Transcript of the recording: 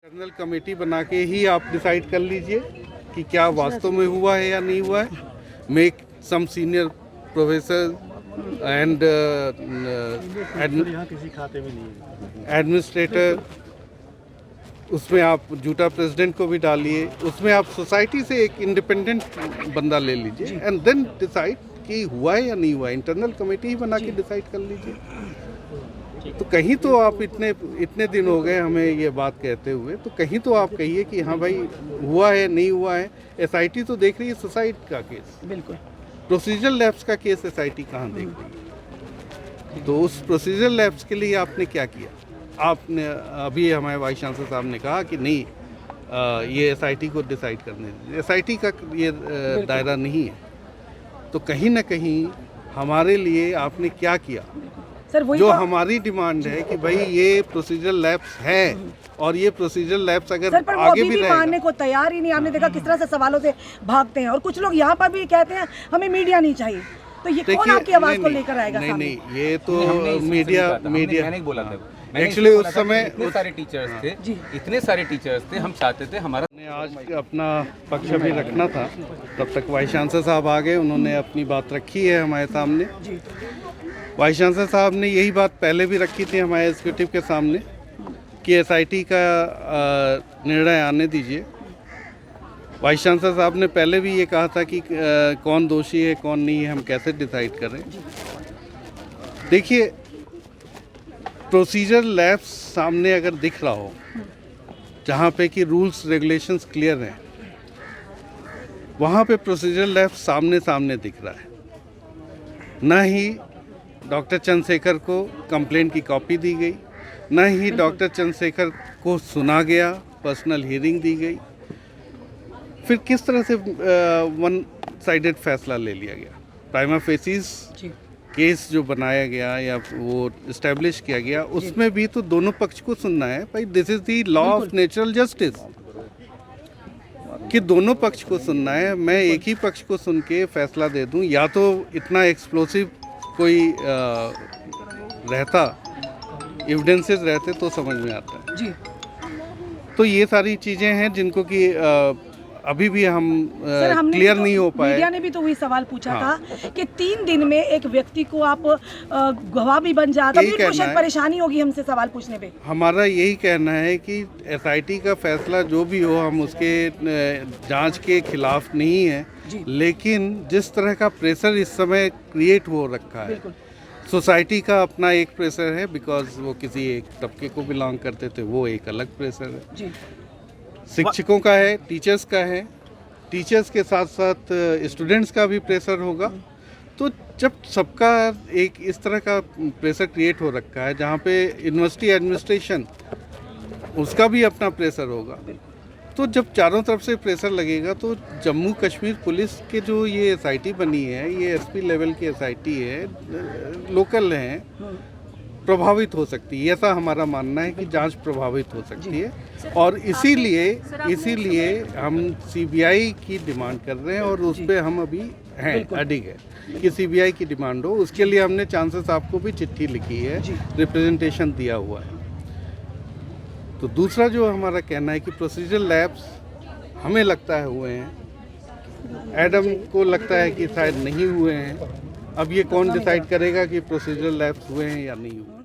Internal committee बना के ही आप डिसाइड कर लीजिए कि क्या वास्तव में हुआ है या नहीं हुआ है। Make some senior professor and किसी खाते में नहीं है। एडमिनिस्ट्रेटर, उसमें आप झूठा प्रेसिडेंट को भी डालिए, उसमें आप सोसाइटी से एक इंडिपेंडेंट बंदा ले लीजिए एंड देन डिसाइड कि हुआ है या नहीं हुआ है। इंटरनल कमेटी ही बना के डिसाइड कर लीजिए। तो कहीं तो आप इतने दिन हो गए हमें ये बात कहते हुए, तो कहीं तो आप कहिए कि हाँ भाई हुआ है नहीं हुआ है। एसआईटी तो देख रही है सुसाइड का केस, बिल्कुल प्रोसीजर लैब्स का केस एसआईटी कहाँ देख रही है। तो उस प्रोसीजर लैब्स के लिए आपने क्या किया? आपने अभी हमारे वाइस चांसलर साहब ने कहा कि नहीं, ये एसआईटी को डिसाइड करने दीजिए। एसआईटी का ये दायरा नहीं है। तो कहीं ना कहीं हमारे लिए आपने क्या किया? सर वही जो तो, हमारी डिमांड है कि भाई ये प्रोसीजर लैब्स है और ये प्रोसीजर लैब्स अगर सर पर वो आगे अभी भी भी रहेगा। मानने को तैयार ही नहीं। आपने देखा किस तरह से सवालों से भागते हैं, और कुछ लोग यहाँ पर भी कहते हैं हमें मीडिया नहीं चाहिए। तो ये कौन आपकी आवाज को लेकर आएगा सामने? नहीं, ये तो मीडिया मैंने नहीं बोला था। एक्चुअली उस समय इतने सारे टीचर्स थे, हम चाहते थे हमारा आज अपना पक्ष भी रखना था। तब तक वाइस चांसलर साहब आ गए, उन्होंने अपनी बात रखी है हमारे सामने। वाइस चांसलर साहब ने यही बात पहले भी रखी थी हमारे एग्जीक्यूटिव के सामने कि एसआईटी का निर्णय आने दीजिए। वाइस चांसलर साहब ने पहले भी ये कहा था कि कौन दोषी है कौन नहीं है, हम कैसे डिसाइड करें। देखिए, प्रोसीजर लैब्स सामने अगर दिख रहा हो, जहाँ पे कि रूल्स रेगुलेशंस क्लियर हैं, वहाँ पे प्रोसीजर लैब्स सामने सामने दिख रहा है। न ही डॉक्टर चंद्रशेखर को कंप्लेंट की कॉपी दी गई, न ही डॉक्टर चंद्रशेखर को सुना गया, पर्सनल हियरिंग दी गई। फिर किस तरह से वन साइडेड फैसला ले लिया गया? प्राइमा फेसिस केस जो बनाया गया या वो इस्टेब्लिश किया गया, उसमें भी तो दोनों पक्ष को सुनना है भाई। This is the law of natural justice कि दोनों पक्ष को सुनना है। मैं एक ही पक्ष को सुन के फैसला दे दूं, या तो इतना एक्सप्लोसिव कोई रहता, एविडेंसेस रहते तो समझ में आता है जी। तो ये सारी चीज़ें हैं जिनको कि अभी भी हम क्लियर नहीं हो पाए। मीडिया ने भी तो वही सवाल पूछा हाँ। था कि 3 दिन में एक व्यक्ति को आप गवाह भी बन जाता, यही तो कहना शायद है। परेशानी होगी हमसे सवाल पूछने पे। हमारा यही कहना है कि एसआईटी का फैसला जो भी हो, हम उसके जांच के खिलाफ नहीं है, लेकिन जिस तरह का प्रेशर इस समय क्रिएट हो रखा है, सोसाइटी का अपना एक प्रेशर है, बिकॉज वो किसी एक तबके को बिलोंग करते थे, वो एक अलग प्रेशर है जी। शिक्षकों का है, टीचर्स का है, टीचर्स के साथ साथ स्टूडेंट्स का भी प्रेशर होगा। तो जब सबका एक इस तरह का प्रेशर क्रिएट हो रखा है, जहाँ पे यूनिवर्सिटी एडमिनिस्ट्रेशन उसका भी अपना प्रेशर होगा, तो जब चारों तरफ से प्रेशर लगेगा तो जम्मू कश्मीर पुलिस के जो ये एसआईटी बनी है, ये एसपी लेवल की एसआईटी है, लोकल हैं, प्रभावित हो सकती है। ऐसा हमारा मानना है कि जांच प्रभावित हो सकती है, और इसीलिए हम सीबीआई की डिमांड कर रहे हैं, और उस पर हम अभी हैं, अडिग है कि सीबीआई की डिमांड हो। उसके लिए हमने चांसलर साहब को भी चिट्ठी लिखी है, रिप्रेजेंटेशन दिया हुआ है। तो दूसरा जो हमारा कहना है कि प्रोसीजर लैब्स हमें लगता है हुए हैं, एडम को लगता है कि शायद नहीं हुए हैं। अब ये कौन डिसाइड करेगा कि प्रोसीजर लैब्स हुए हैं या नहीं हुए?